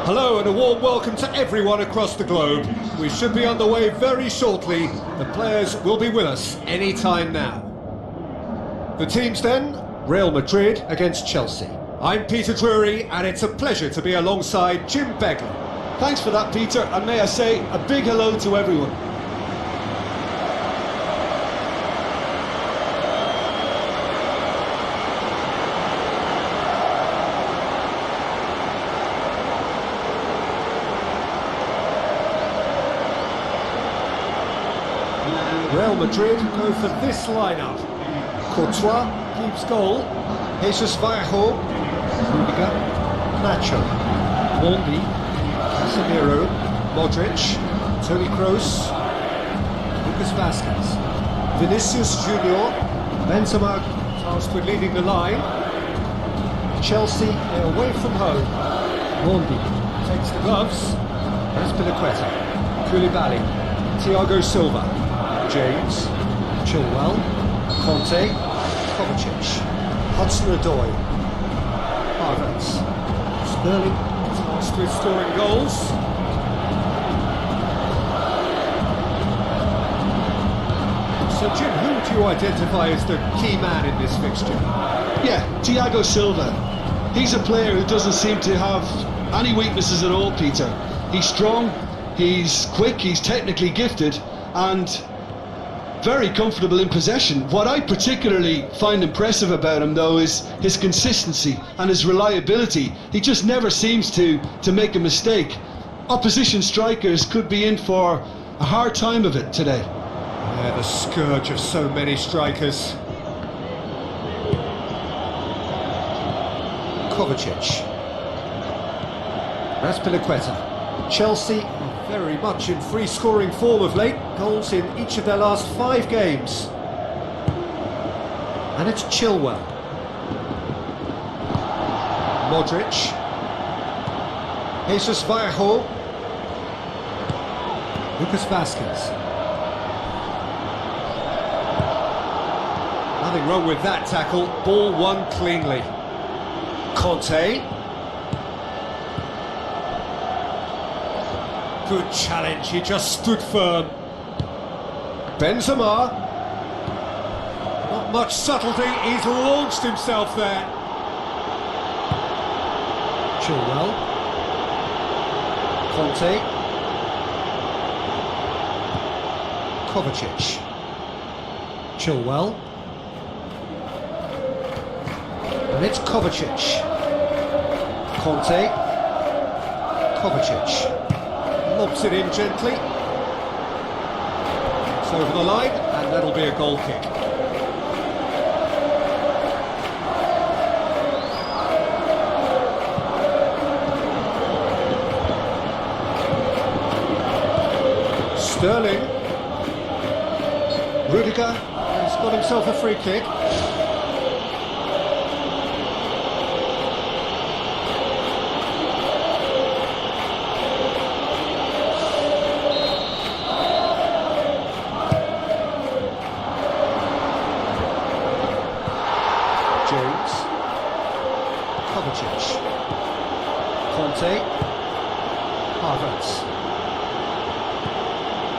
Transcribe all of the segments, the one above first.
Hello and a warm welcome to everyone across the globe. We should be on the way very shortly. The players will be with us any time now. The teams then, Real Madrid against Chelsea. I'm Peter Drury and it's a pleasure to be alongside Jim Begley. Thanks for that, Peter, and may I say a big hello to everyone. Real Madrid go for this lineup. Courtois keeps goal. Jesus Vallejo, Rudiger, Nacho, Mondi, Casemiro, Modric, Toni Kroos, Lucas Vazquez, Vinicius Junior, Benzema tasked with leading the line. Chelsea, they're away from home. Mondi takes the gloves. Azpilicueta, Koulibaly, Thiago Silva, James, Chilwell, Conte, Kovacic, Hudson-Odoi, Havertz, Sterling tasked with scoring goals. So Jim, who would you identify as the key man in this fixture? Yeah, Thiago Silva. He's a player who doesn't seem to have any weaknesses at all, Peter. He's strong, he's quick, he's technically gifted, and very comfortable in possession. What I particularly find impressive about him, though, is his consistency and his reliability. He just never seems to make a mistake. Opposition strikers could be in for a hard time of it today. Yeah, the scourge of so many strikers. Kovacic. Azpilicueta. Chelsea are very much in free scoring form of late. Goals in each of their last 5 games. And it's Chilwell. Modric. Jesus Vallejo. Lucas Vazquez. Nothing wrong with that tackle. Ball won cleanly. Conte. Good challenge, he just stood firm. Benzema. Not much subtlety, he's launched himself there. Chilwell. Conte. Kovacic. Chilwell. And it's Kovacic. Conte. Kovacic. Lobs it in gently. It's over the line, and that'll be a goal kick. Sterling. Rudiger has got himself a free kick. James, Kovacic, Conte, Havertz,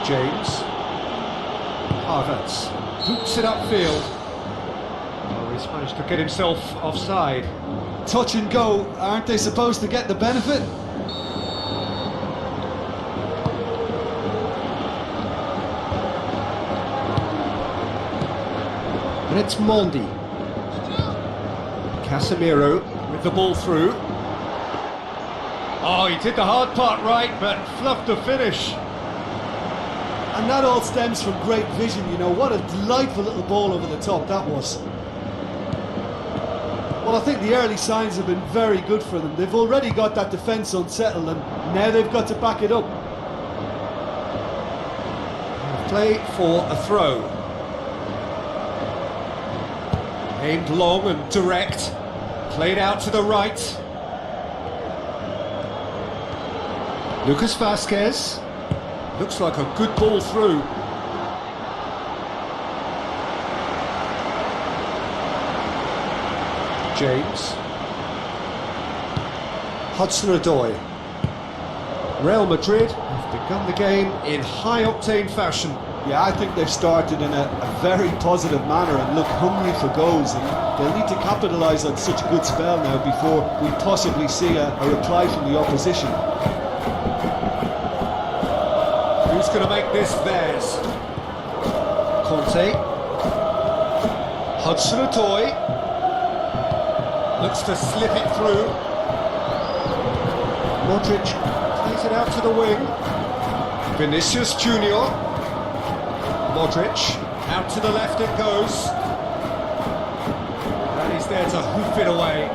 James, Havertz, boots it upfield. Oh, he's managed to get himself offside. Touch and go, aren't they supposed to get the benefit? And it's Mondi. Casemiro with the ball through. Oh, he did the hard part right, but fluffed the finish. And that all stems from great vision, you know. What a delightful little ball over the top that was. Well, I think the early signs have been very good for them. They've already got that defence unsettled, and now they've got to back it up. Play for a throw. Aimed long and direct. Played out to the right. Lucas Vazquez. Looks like a good ball through. James. Hudson-Odoi. Real Madrid have begun the game in high-octane fashion. Yeah, I think they've started in a very positive manner and look hungry for goals, and they'll need to capitalise on such a good spell now before we possibly see a reply from the opposition. Who's going to make this theirs? Conte. Hudson-Odoi. Looks to slip it through. Modric plays it out to the wing. Vinicius Junior. Modric, out to the left it goes. And he's there to hoof it away.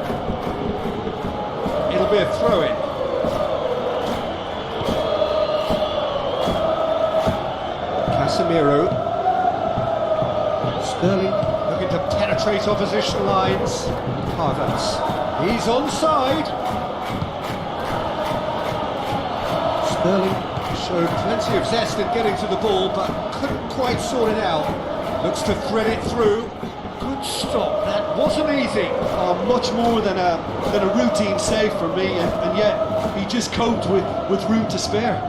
It'll be a throw-in. Casemiro. Sterling looking to penetrate opposition lines. Havertz. He's onside. Sterling showed plenty of zest in getting to the ball, but couldn't quite sort it out. Looks to thread it through. Good stop, that wasn't easy. Much more than a routine save for me, and yet he just coped with room to spare.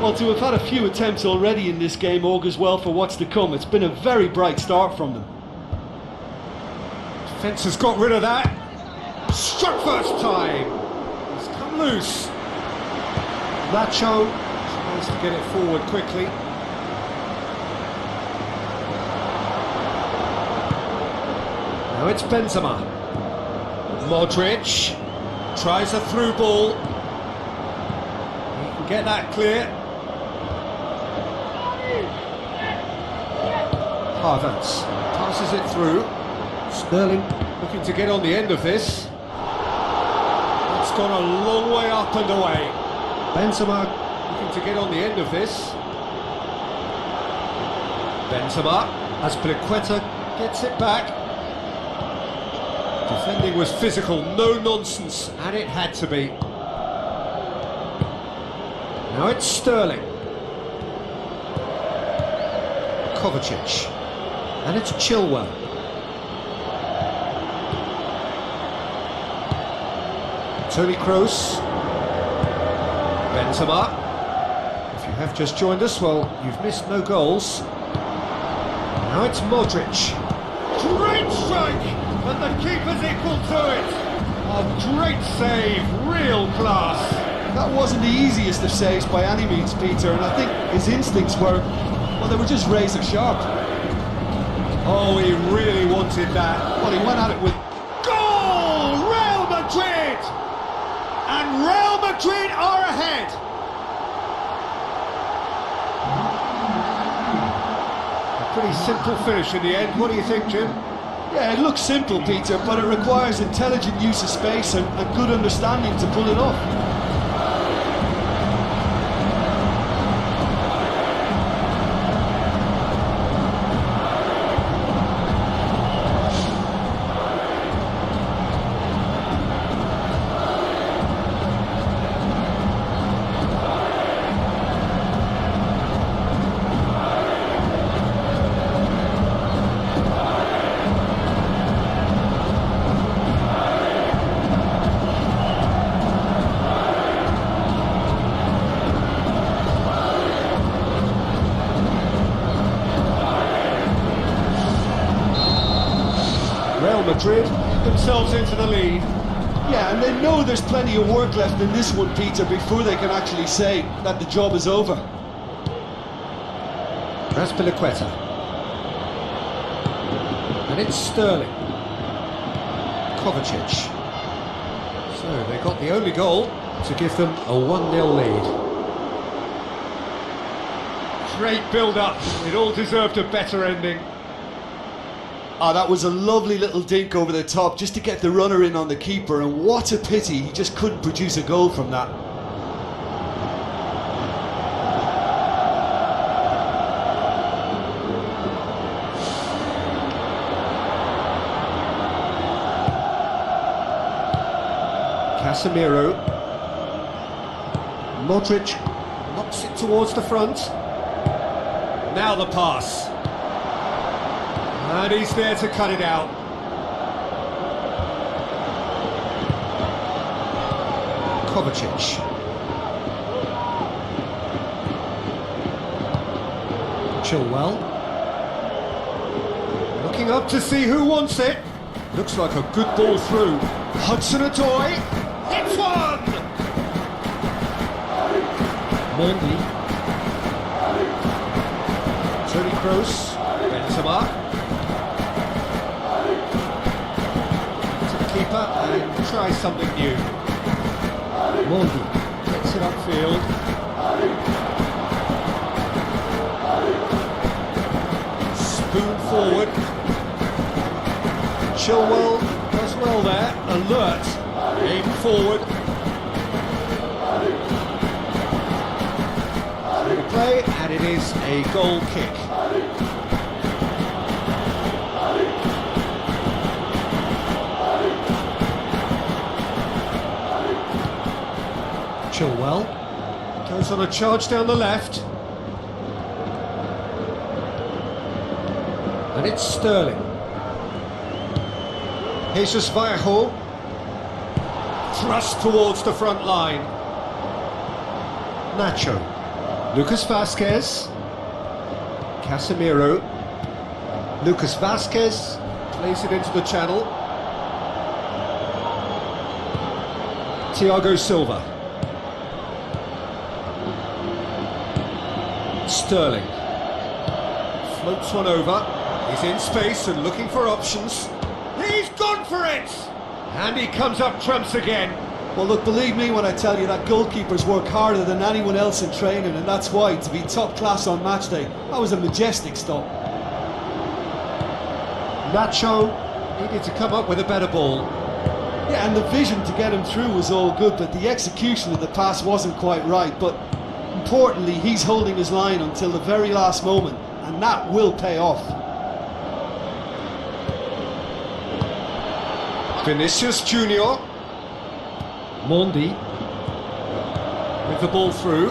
Well, to have had a few attempts already in this game augurs well for what's to come. It's been a very bright start from them. Defence has got rid of that. Struck first time. He's come loose. Lacho tries to get it forward quickly. Now it's Benzema. Modric tries a through ball. He can get that clear. Havertz passes it through. Sterling looking to get on the end of this. It's gone a long way up and away. Benzema looking to get on the end of this. Benzema, as Azpilicueta gets it back. Defending was physical, no nonsense, and it had to be. Now it's Sterling. Kovacic. And it's Chilwell. Toni Kroos. Benzema. If you have just joined us, well, you've missed no goals. Now it's Modric. Great strike! And the keeper's equal to it. A great save, real class. That wasn't the easiest of saves by any means, Peter, and I think his instincts were, well, they were just razor sharp. Oh, he really wanted that. Well, he went at it with... Goal! Real Madrid! And Real Madrid are ahead. A pretty simple finish in the end. What do you think, Jim? Yeah, it looks simple, Peter, but it requires intelligent use of space and good understanding to pull it off. Real Madrid themselves into the lead. Yeah, and they know there's plenty of work left in this one, Peter, before they can actually say that the job is over. Azpilicueta. And it's Sterling. Kovacic. So they got the only goal to give them a 1-0 lead. Great build-up. It all deserved a better ending. Ah, that was a lovely little dink over the top just to get the runner in on the keeper, and what a pity he just couldn't produce a goal from that. Casemiro. Modric knocks it towards the front. Now the pass. And he's there to cut it out. Kovacic. Chilwell. Looking up to see who wants it. Looks like a good ball through. Hudson-Odoi. Hits one! Mendy. Toni Kroos. Benzema. To the keeper and try something new. Mendy gets it upfield. Spoon forward. Chilwell does well there. Alert. Aim forward. Through the play, and it is a goal kick. Chilwell goes on a charge down the left. And it's Sterling. Jesus Vallejo. Thrust towards the front line. Nacho. Lucas Vazquez. Casemiro. Lucas Vazquez plays it into the channel. Thiago Silva. Sterling. Floats one over. He's in space and looking for options. He's gone for it! And he comes up trumps again. Well, look, believe me when I tell you that goalkeepers work harder than anyone else in training, and that's why, to be top class on match day, that was a majestic stop. Nacho needed to come up with a better ball. Yeah, and the vision to get him through was all good, but the execution of the pass wasn't quite right. But importantly, he's holding his line until the very last moment, and that will pay off. Vinicius Junior. Mendy with the ball through.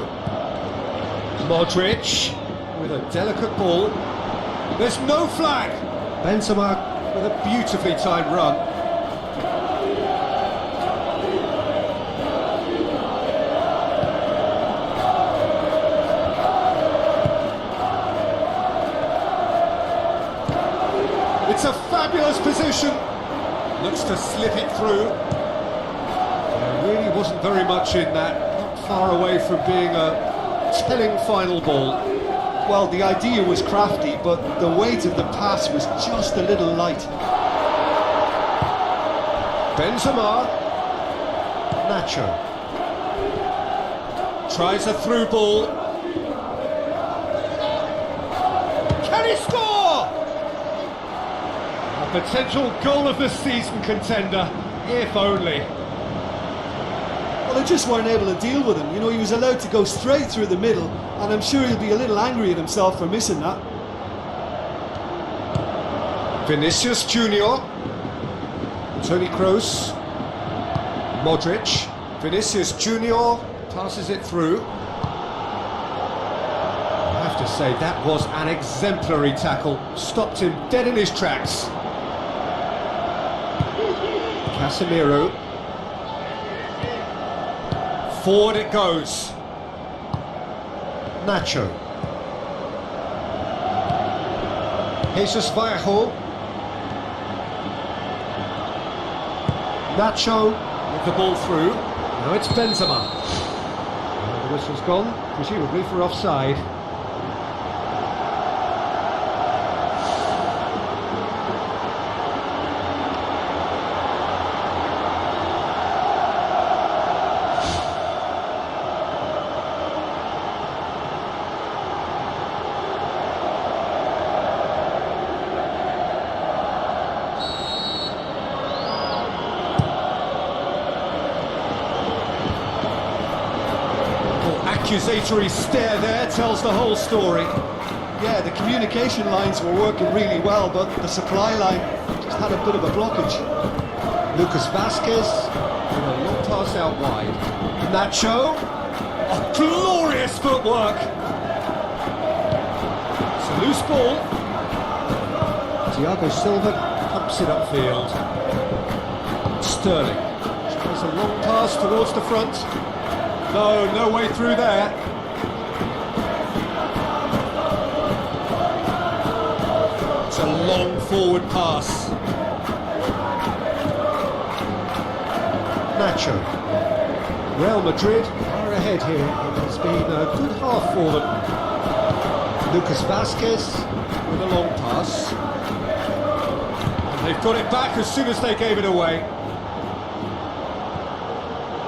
Modric with a delicate ball. There's no flag. Benzema with a beautifully timed run. It's a fabulous position. Looks to slip it through. There really wasn't very much in that. Not far away from being a telling final ball. Well, the idea was crafty, but the weight of the pass was just a little light. Benzema. Nacho. Tries a through ball. Can he score? Potential goal of the season contender, if only. Well, they just weren't able to deal with him. You know, he was allowed to go straight through the middle, and I'm sure he'll be a little angry at himself for missing that. Vinicius Junior. Toni Kroos. Modric. Vinicius Junior passes it through. I have to say, that was an exemplary tackle. Stopped him dead in his tracks. Casemiro. Forward it goes. Nacho. Jesus Vallejo. Nacho with the ball through. Now it's Benzema. And the whistle's gone, presumably for offside. Accusatory stare there tells the whole story. Yeah, the communication lines were working really well, but the supply line just had a bit of a blockage. Lucas Vazquez with a long pass out wide. Nacho, a glorious footwork. It's a loose ball. Thiago Silva pumps it upfield. Sterling tries It's a long pass towards the front. No, no way through there. It's a long forward pass. Nacho. Real Madrid are ahead here. It has been a good half for them. Lucas Vazquez with a long pass. And they've got it back as soon as they gave it away.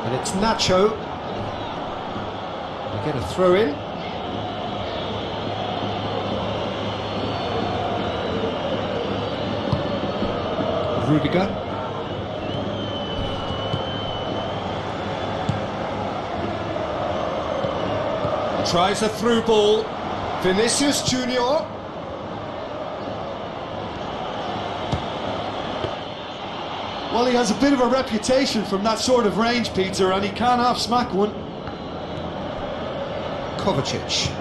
And it's Nacho. They get a throw in. Rudiger. Tries a through ball. Vinicius Junior. Well, he has a bit of a reputation from that sort of range, Peter, and he can half-smack one. Kovacic.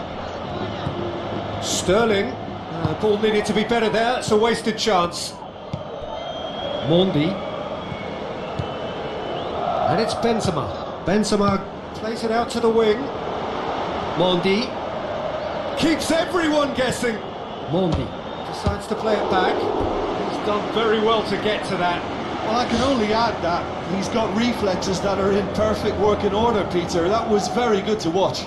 Sterling. Ball needed to be better there. It's a wasted chance. Mondi. And it's Benzema. Benzema plays it out to the wing. Mondi. Keeps everyone guessing. Mondi decides to play it back. He's done very well to get to that. Well, I can only add that he's got reflexes that are in perfect working order, Peter. That was very good to watch.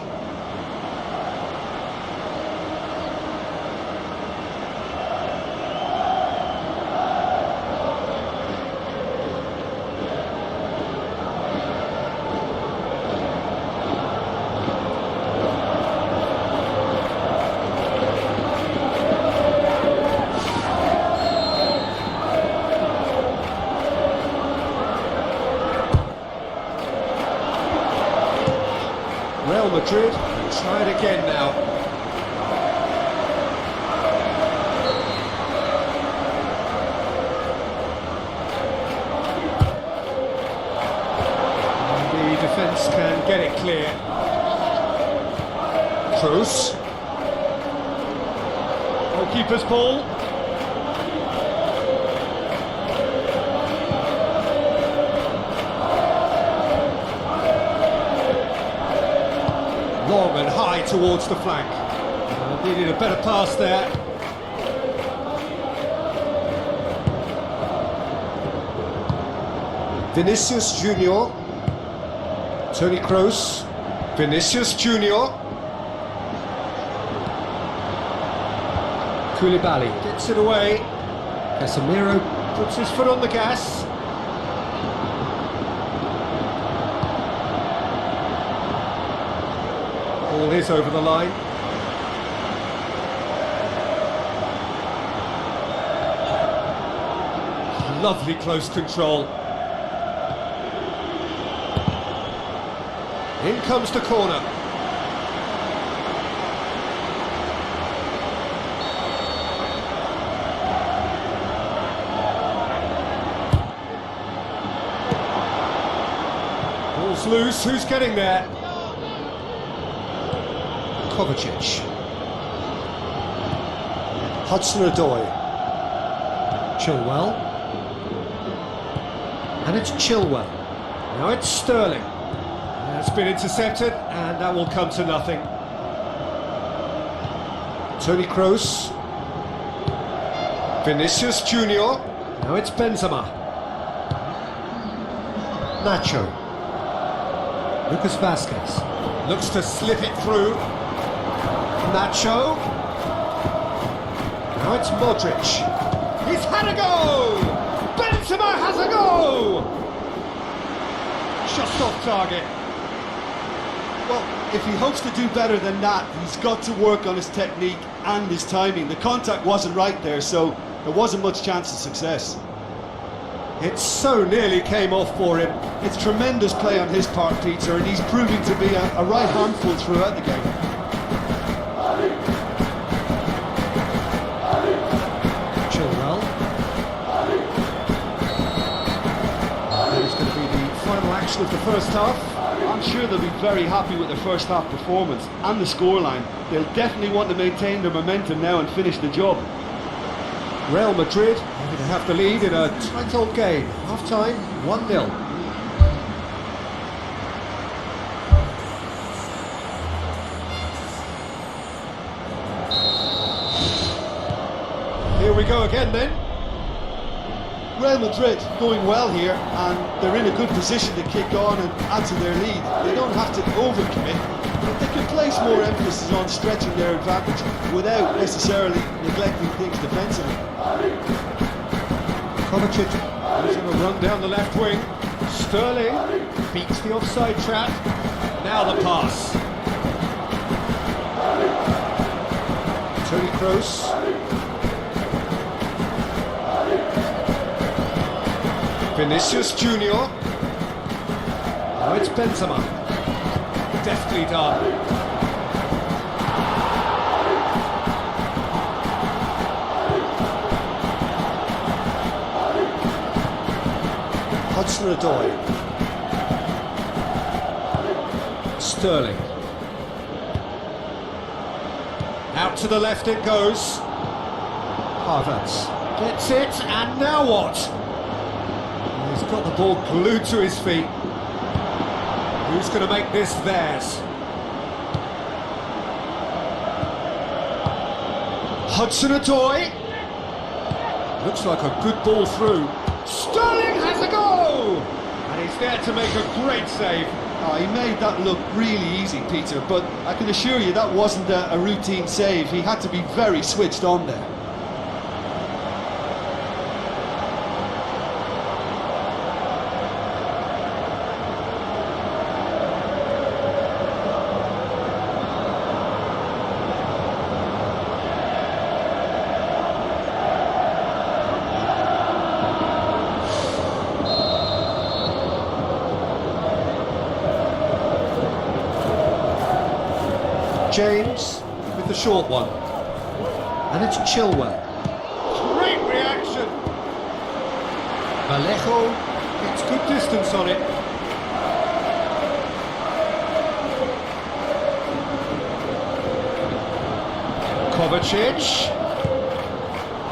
Real Madrid try it again now. And the defence can get it clear. Kroos. Goalkeeper's ball. Long and high towards the flank. Needed a better pass there. Vinicius Junior. Toni Kroos. Vinicius Junior. Koulibaly gets it away. Casemiro puts his foot on the gas. Ball is over the line. Lovely close control. In comes the corner. Ball's loose, who's getting there? Kovacic. Hudson-Odoi. Chilwell. And it's Chilwell. Now it's Sterling. That's been intercepted, and that will come to nothing. Toni Kroos. Vinicius Junior. Now it's Benzema. Nacho. Lucas Vazquez. Looks to slip it through. Nacho. Now it's Modric. He's had a go! Benzema has a go! Just off target. Well, if he hopes to do better than that, he's got to work on his technique and his timing. The contact wasn't right there, so there wasn't much chance of success. It so nearly came off for him. It's tremendous play on his part, Peter, and he's proving to be a right handful throughout the game. Chilwell. That is going to be the final action of the first half. I'm sure they'll be very happy with their first half performance and the scoreline. They'll definitely want to maintain their momentum now and finish the job. Real Madrid are going to have the lead in a tight old game. Half-time, 1-0. we go again then. Real Madrid going well here, and they're in a good position to kick on and add to their lead. They don't have to overcommit, but they can place more emphasis on stretching their advantage without necessarily neglecting things defensively. Kovacic is going to run down the left wing. Sterling beats the offside trap. Now the pass. Toni Kroos. Vinicius Junior. Now it's Benzema. Deftly done. Hudson-Odoi. Sterling. Out to the left it goes. Havertz gets it, and now what? He's got the ball glued to his feet. Who's going to make this theirs? Hudson-Odoi. Looks like a good ball through. Sterling has a go! And he's there to make a great save. Oh, he made that look really easy, Peter, but I can assure you that wasn't a routine save. He had to be very switched on there. James with the short one, and it's Chilwell. Great reaction. Vallejo gets good distance on it. Kovacic.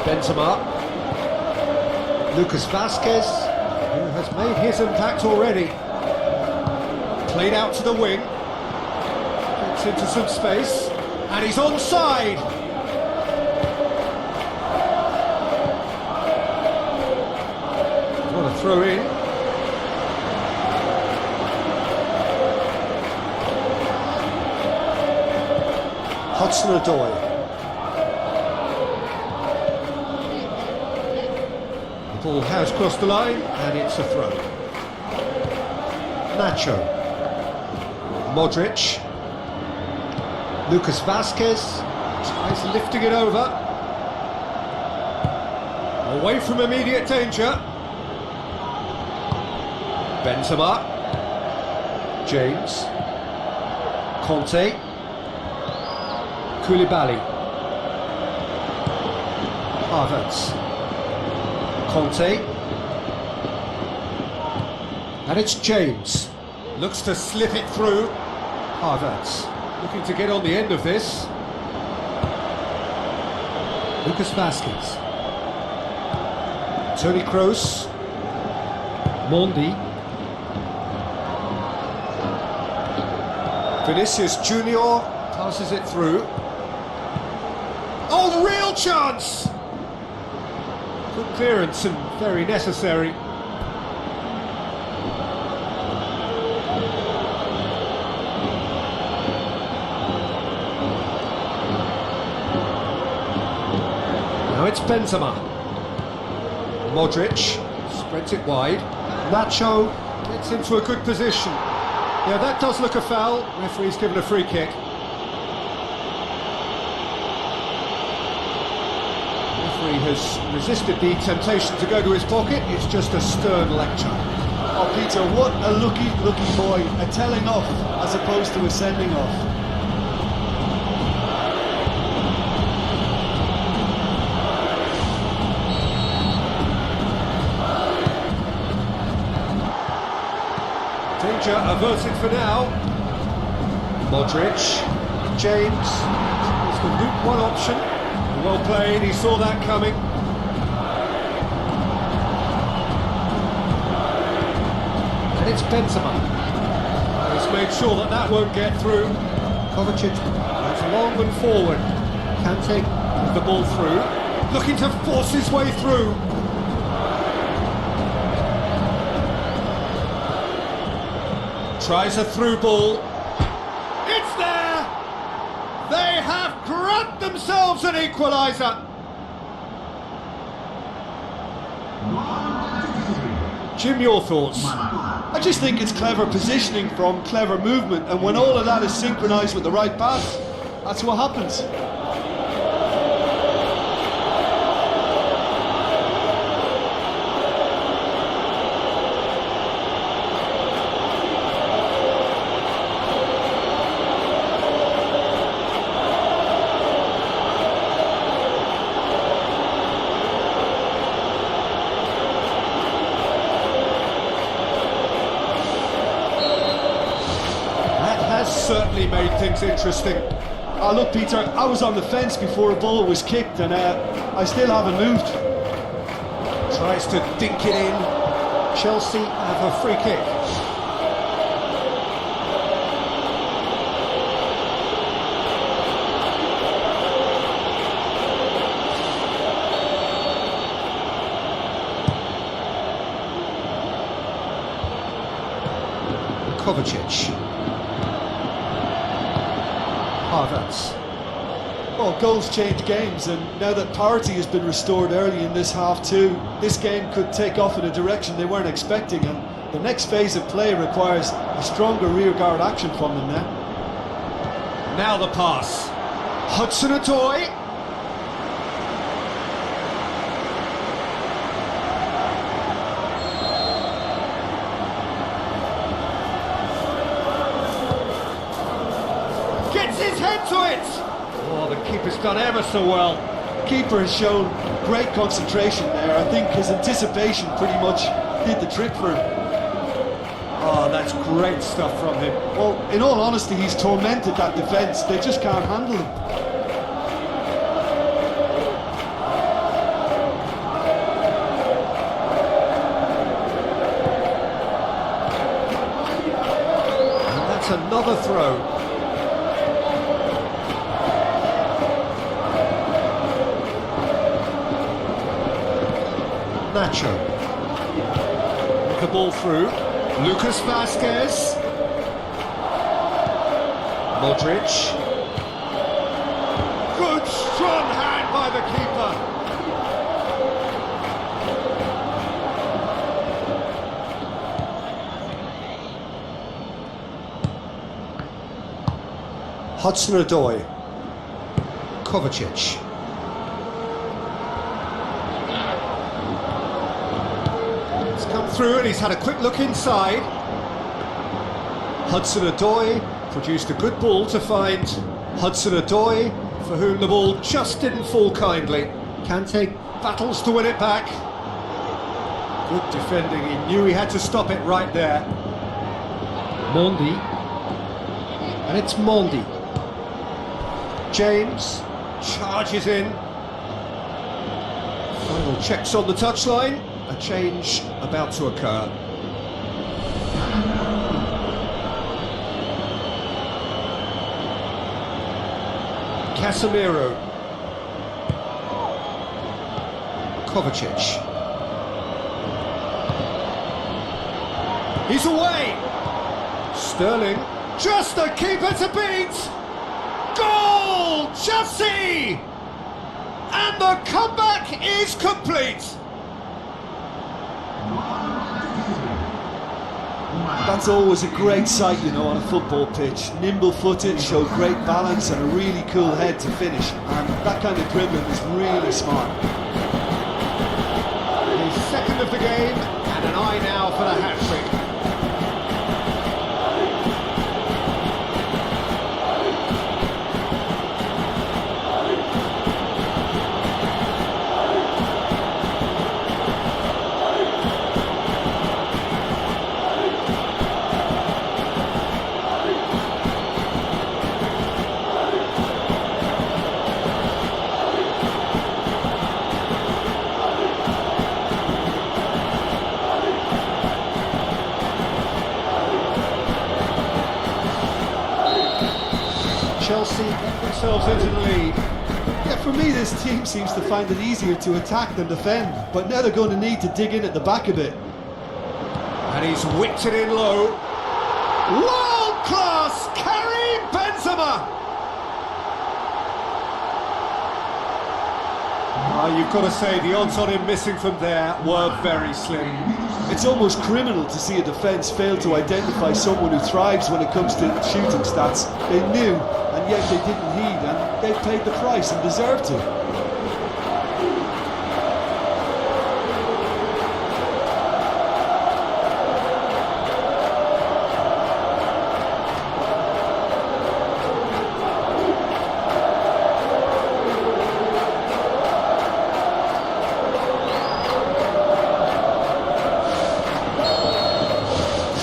Benzema. Lucas Vazquez, who has made his impact already. Played out to the wing. Into some space, and he's onside. What a throw in. Hudson-Odoi. The ball has crossed the line, and it's a throw. Nacho. Modric. Lucas Vazquez tries lifting it over. Away from immediate danger. Benzema. James. Conte. Koulibaly. Havertz. Conte. And it's James. Looks to slip it through. Havertz. Looking to get on the end of this. Lucas Vazquez. Toni Kroos. Mondi. Vinicius Junior passes it through. Oh, real chance! Good clearance and very necessary. Now it's Benzema. Modric spreads it wide. Nacho gets into a good position. Yeah, that does look a foul. Referee's given a free kick. Referee has resisted the temptation to go to his pocket. It's just a stern lecture. Oh, Peter, what a lucky boy. A telling off as opposed to a sending off. Danger averted for now. Modric, James, it's the route one option. Well played, he saw that coming. And it's Benzema. He's made sure that that won't get through. Kovacic goes long and forward. Kante with the ball through. looking to force his way through. Tries a through ball. It's there! They have grabbed themselves an equaliser. Jim, your thoughts? I just think it's clever positioning from clever movement, and when all of that is synchronised with the right pass, that's what happens. Certainly made things interesting. Look, Peter, I was on the fence before a ball was kicked, and I still haven't moved. Tries to dink it in. Chelsea have a free kick. Kovacic. Well, goals change games, and now that parity has been restored early in this half too, this game could take off in a direction they weren't expecting, and the next phase of play requires a stronger rearguard action from them now. Now the pass. Hudson-Odoi. Gets his head to it! Oh, the keeper's done ever so well. Keeper has shown great concentration there. I think his anticipation pretty much did the trick for him. Oh, that's great stuff from him. Well, in all honesty, he's tormented that defence. They just can't handle him. And that's another throw. Nacho. With the ball through. Lucas Vazquez. Modric. Good strong hand by the keeper. Hudson-Odoi. Kovacic. Come through, and he's had a quick look inside. Hudson-Odoi produced a good ball to find Hudson-Odoi, for whom the ball just didn't fall kindly. Kante battles to win it back. Good defending, he knew he had to stop it right there. Mondi. And it's Mondi. James charges in. Final checks on the touchline. A change about to occur. Casemiro. Kovacic. He's away! Sterling. Just the keeper to beat! Goal! Chelsea! And the comeback is complete! That's always a great sight, you know, on a football pitch. Nimble-footed, showed great balance and a really cool head to finish. And that kind of dribbling is really smart. His second of the game, and an eye now for the hat-trick. Chelsea get themselves into the lead. Yeah, for me, this team seems to find it easier to attack than defend, but now they're going to need to dig in at the back a bit. And he's whipped it in low. World class, Karim Benzema! You've got to say the odds on him missing from there were very slim. It's almost criminal to see a defence fail to identify someone who thrives when it comes to shooting stats. They knew, and yet they didn't heed, and they paid the price and deserved to.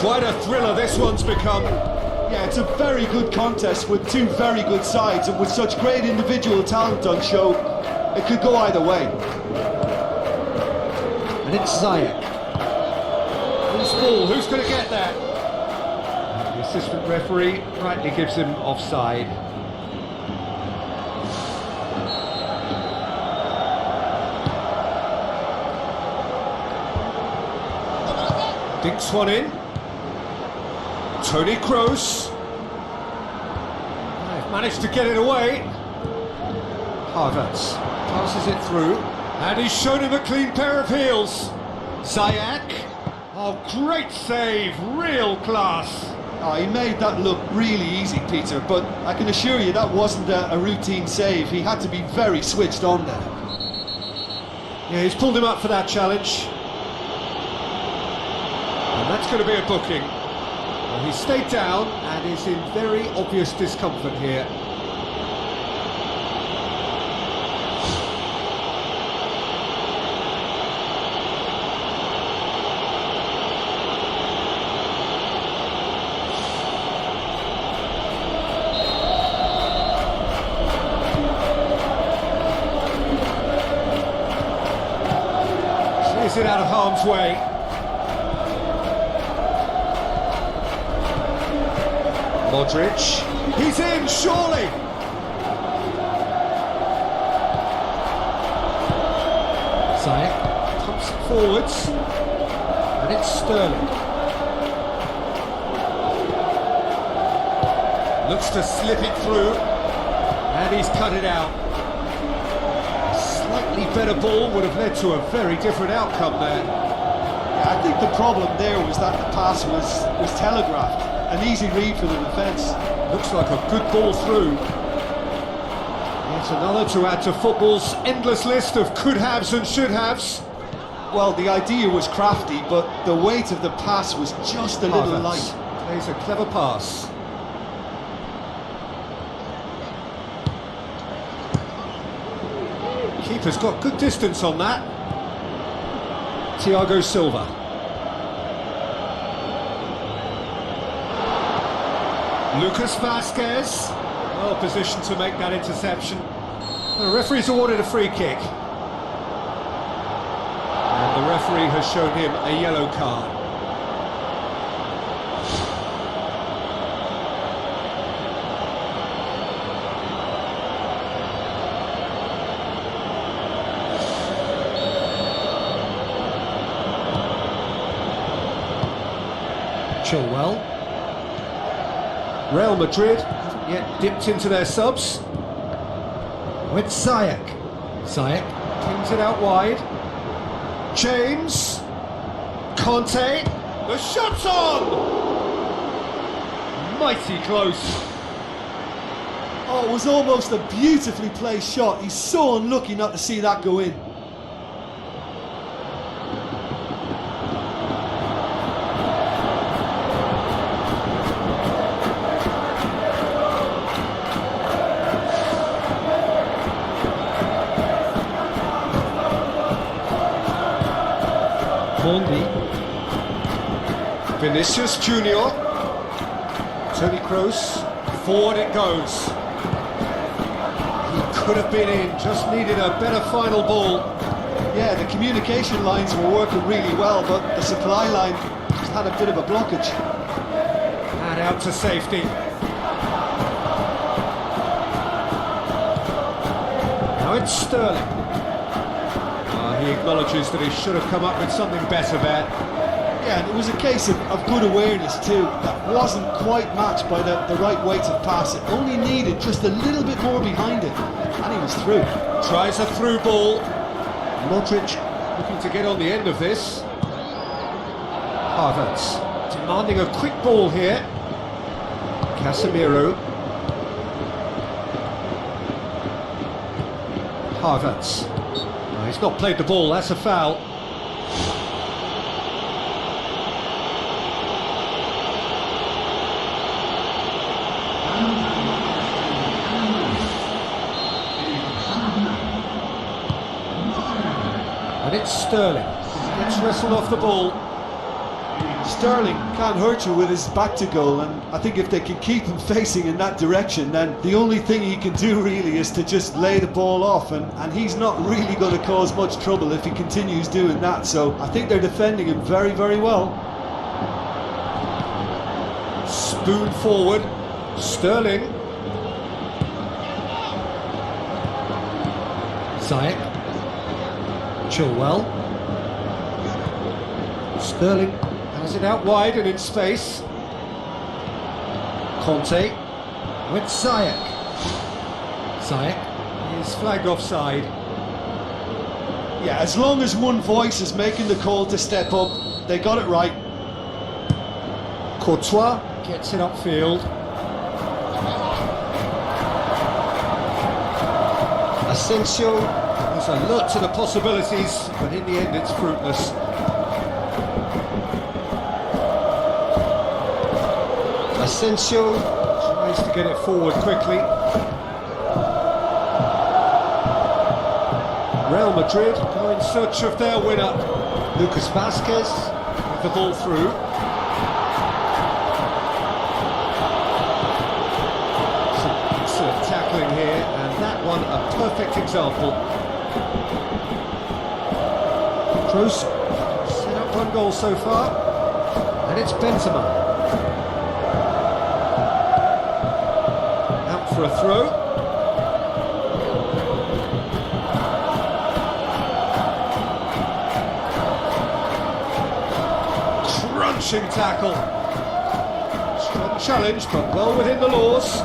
Quite a thriller this one's become. Yeah, it's a very good contest with two very good sides, and with such great individual talent on show, it could go either way. And it's Ziyech. Loose ball, who's going to get that? And the assistant referee rightly gives him offside. Dinks one in. Toni Kroos. They've managed to get it away. Havertz passes it through, and he's shown him a clean pair of heels. Ziyech. Oh, great save, real class. Oh, he made that look really easy, Peter, but I can assure you that wasn't a routine save. He had to be very switched on there. Yeah, he's pulled him up for that challenge. And that's going to be a booking. Well, he stayed down and is in very obvious discomfort here. Clears it out of harm's way. Modric, he's in, surely! Ziyech pumps it forwards, and it's Sterling. Looks to slip it through, and he's cut it out. A slightly better ball would have led to a very different outcome there. Yeah, I think the problem there was that the pass was telegraphed. An easy read for the defence. Looks like a good ball through. Yet another to add to football's endless list of could-haves and should-haves. Well, the idea was crafty, but the weight of the pass was just a little light. Plays a clever pass. Keeper's got good distance on that. Thiago Silva. Lucas Vazquez, well positioned to make that interception. The referee's awarded a free kick. And the referee has shown him a yellow card. Chilwell. Real Madrid haven't yet dipped into their subs. With Ziyech. Ziyech pings it out wide. James. Conte. The shot's on! Mighty close. Oh, it was almost a beautifully placed shot. He's so unlucky not to see that go in. Vinicius Junior. Toni Kroos. Forward it goes. He could have been in, just needed a better final ball. Yeah, the communication lines were working really well, but the supply line just had a bit of a blockage. And out to safety. Now it's Sterling. He acknowledges that he should have come up with something better there. Yeah, and it was a case of good awareness too. That wasn't quite matched by the right weight of pass. It only needed just a little bit more behind it, and he was through. Tries a through ball. Modric looking to get on the end of this. Havertz demanding a quick ball here. Casemiro. Havertz. No, he's not played the ball, that's a foul. And it's Sterling. Gets wrestled off the ball. Sterling can't hurt you with his back to goal, and I think if they can keep him facing in that direction, then the only thing he can do really is to just lay the ball off, and he's not really going to cause much trouble if he continues doing that. So I think they're defending him very, very well. Spoon forward. Sterling. Ziyech. Chilwell. Sterling has it out wide and in space. Conte with Ziyech. Ziyech is flagged offside. Yeah, as long as one voice is making the call to step up, they got it right. Courtois gets it upfield. Asensio is alert to the possibilities, but in the end it's fruitless. Asensio tries to get it forward quickly. Real Madrid go in search of their winner. Lucas Vazquez with the ball through. Some excellent tackling here, and that one a perfect example. Kroos set up one goal so far, and it's Benzema. For a throw. Crunching tackle. Strong challenge, but well within the laws.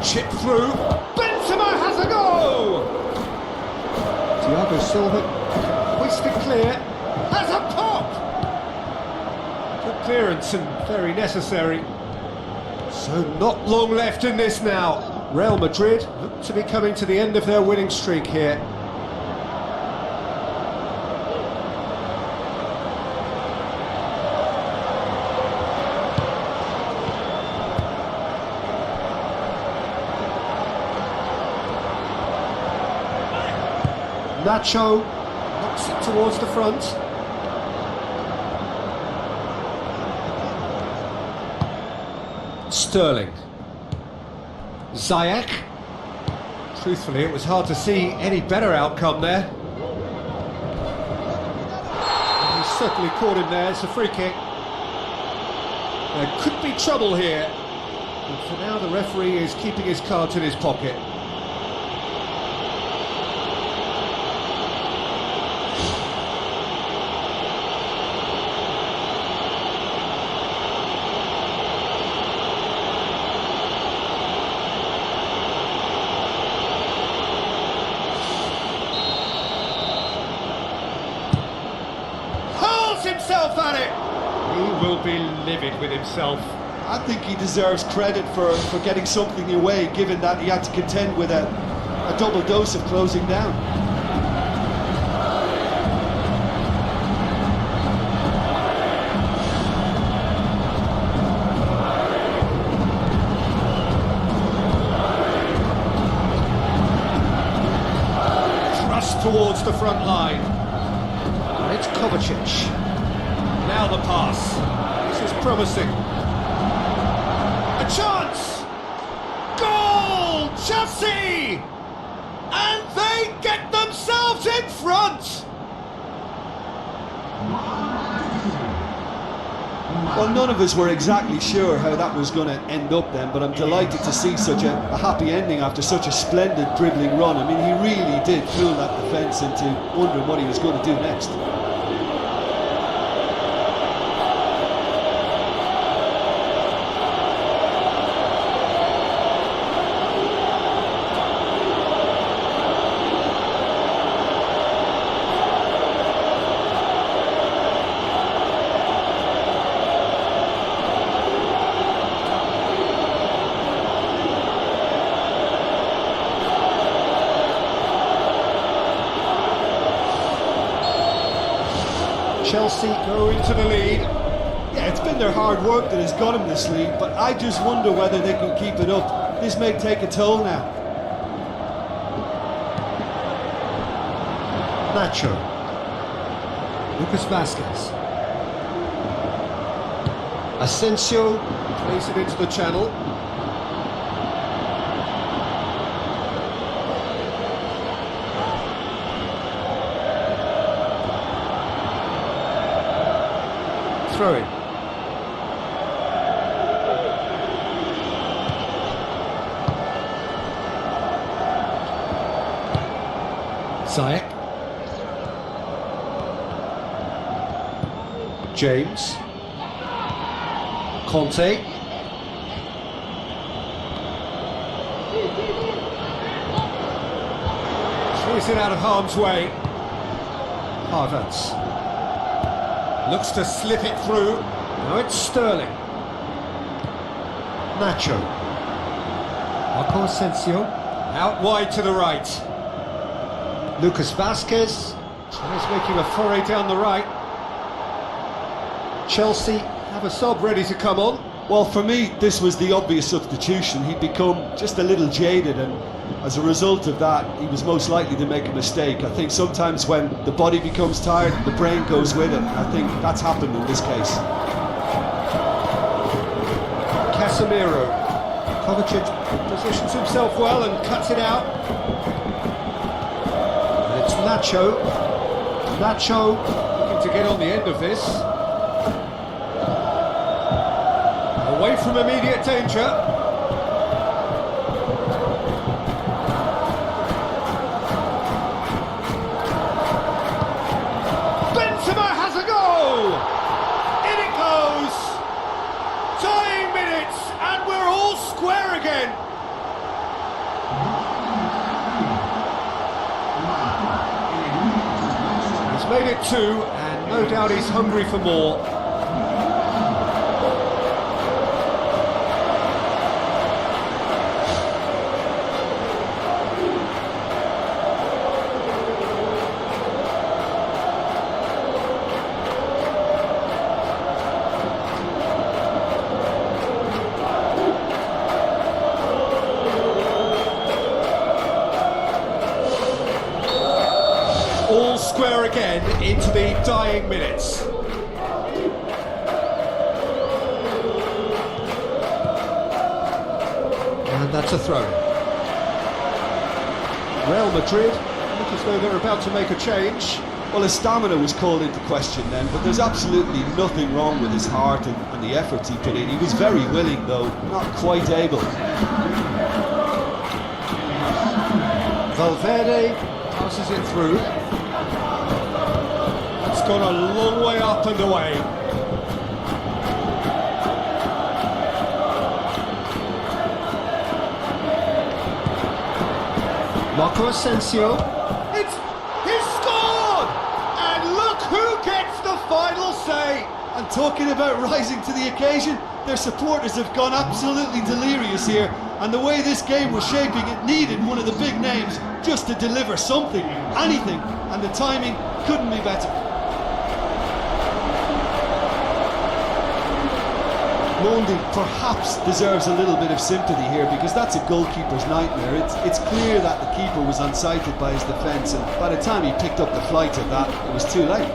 Chip through. Benzema has a go! Thiago Silva hoisted clear. Has a pop! Good clearance and very necessary. So not long left in this now. Real Madrid look to be coming to the end of their winning streak here. Nacho knocks it towards the front. Sterling. Ziyech. Truthfully, it was hard to see any better outcome there. And he certainly caught him there. It's a free kick. There could be trouble here. But for now, the referee is keeping his cards in his pocket. Himself at it. He will be livid with himself. I think he deserves credit for getting something away, given that he had to contend with a double dose of closing down. Thrust towards the front line. And it's Kovacic. Now the pass. This is promising. A chance! Goal! Chelsea! And they get themselves in front! Well, none of us were exactly sure how that was going to end up then, but I'm delighted to see such a happy ending after such a splendid dribbling run. I mean, he really did fool that defence into wondering what he was going to do next. Chelsea go into the lead. Yeah, it's been their hard work that has got them this lead, but I just wonder whether they can keep it up. This may take a toll now. Nacho. Lucas Vazquez. Asensio plays it into the channel. Throw-in. Ziyech. James. Conte. Clears it out of harm's way. Havertz. Looks to slip it through. Now it's Sterling. Nacho. Marco Asensio. Out wide to the right. Lucas Vazquez. Tries making a foray down the right. Chelsea have a sub ready to come on. Well, for me, this was the obvious substitution. He'd become just a little jaded, and as a result of that, he was most likely to make a mistake. I think sometimes when the body becomes tired, the brain goes with it. I think that's happened in this case. Casemiro. Kovacic positions himself well and cuts it out. And it's Nacho. Nacho looking to get on the end of this. Away from immediate danger. Benzema has a goal! In it goes! Tying minutes, and we're all square again! He's made it 2, and no doubt he's hungry for more. All square again into the dying minutes. And that's a throw. Real Madrid look as though they're about to make a change. Well, his stamina was called into question then, but there's absolutely nothing wrong with his heart and the efforts he put in. He was very willing, though, not quite able. Valverde passes it through. It's gone a long way up and away. Marco Asensio. He's scored! And look who gets the final say! And talking about rising to the occasion, their supporters have gone absolutely delirious here. And the way this game was shaping, it needed one of the big names just to deliver something, anything, and the timing couldn't be better. Mondi perhaps deserves a little bit of sympathy here, because that's a goalkeeper's nightmare. It's clear that the keeper was unsighted by his defence, and by the time he picked up the flight of that, it was too late.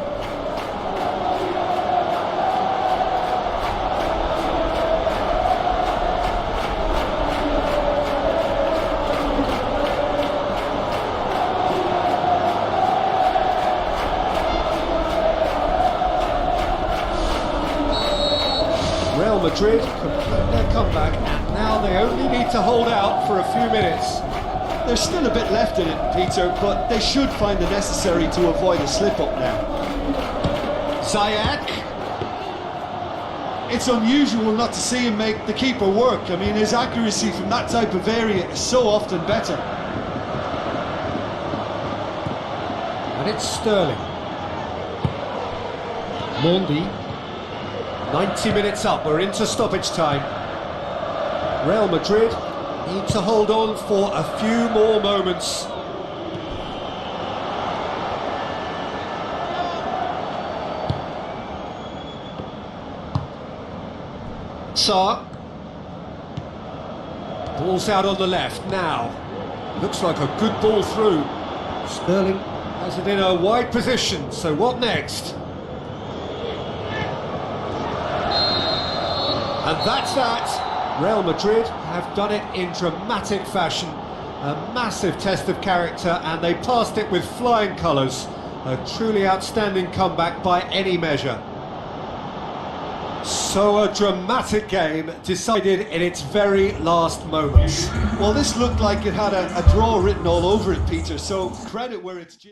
Real Madrid complete their comeback, and now they only need to hold out for a few minutes. There's still a bit left in it, Peter, but they should find it necessary to avoid a slip-up now. Ziyech. It's unusual not to see him make the keeper work. I mean, his accuracy from that type of area is so often better. And it's Sterling. Mondi. 90 minutes up, we're into stoppage time. Real Madrid need to hold on for a few more moments. Sarr. Ball's out on the left now. Looks like a good ball through. Sterling has it in a wide position, so what next? And that's that. Real Madrid have done it in dramatic fashion. A massive test of character, and they passed it with flying colours. A truly outstanding comeback by any measure. So a dramatic game decided in its very last moments. Well, this looked like it had a draw written all over it, Peter, so credit where it's due.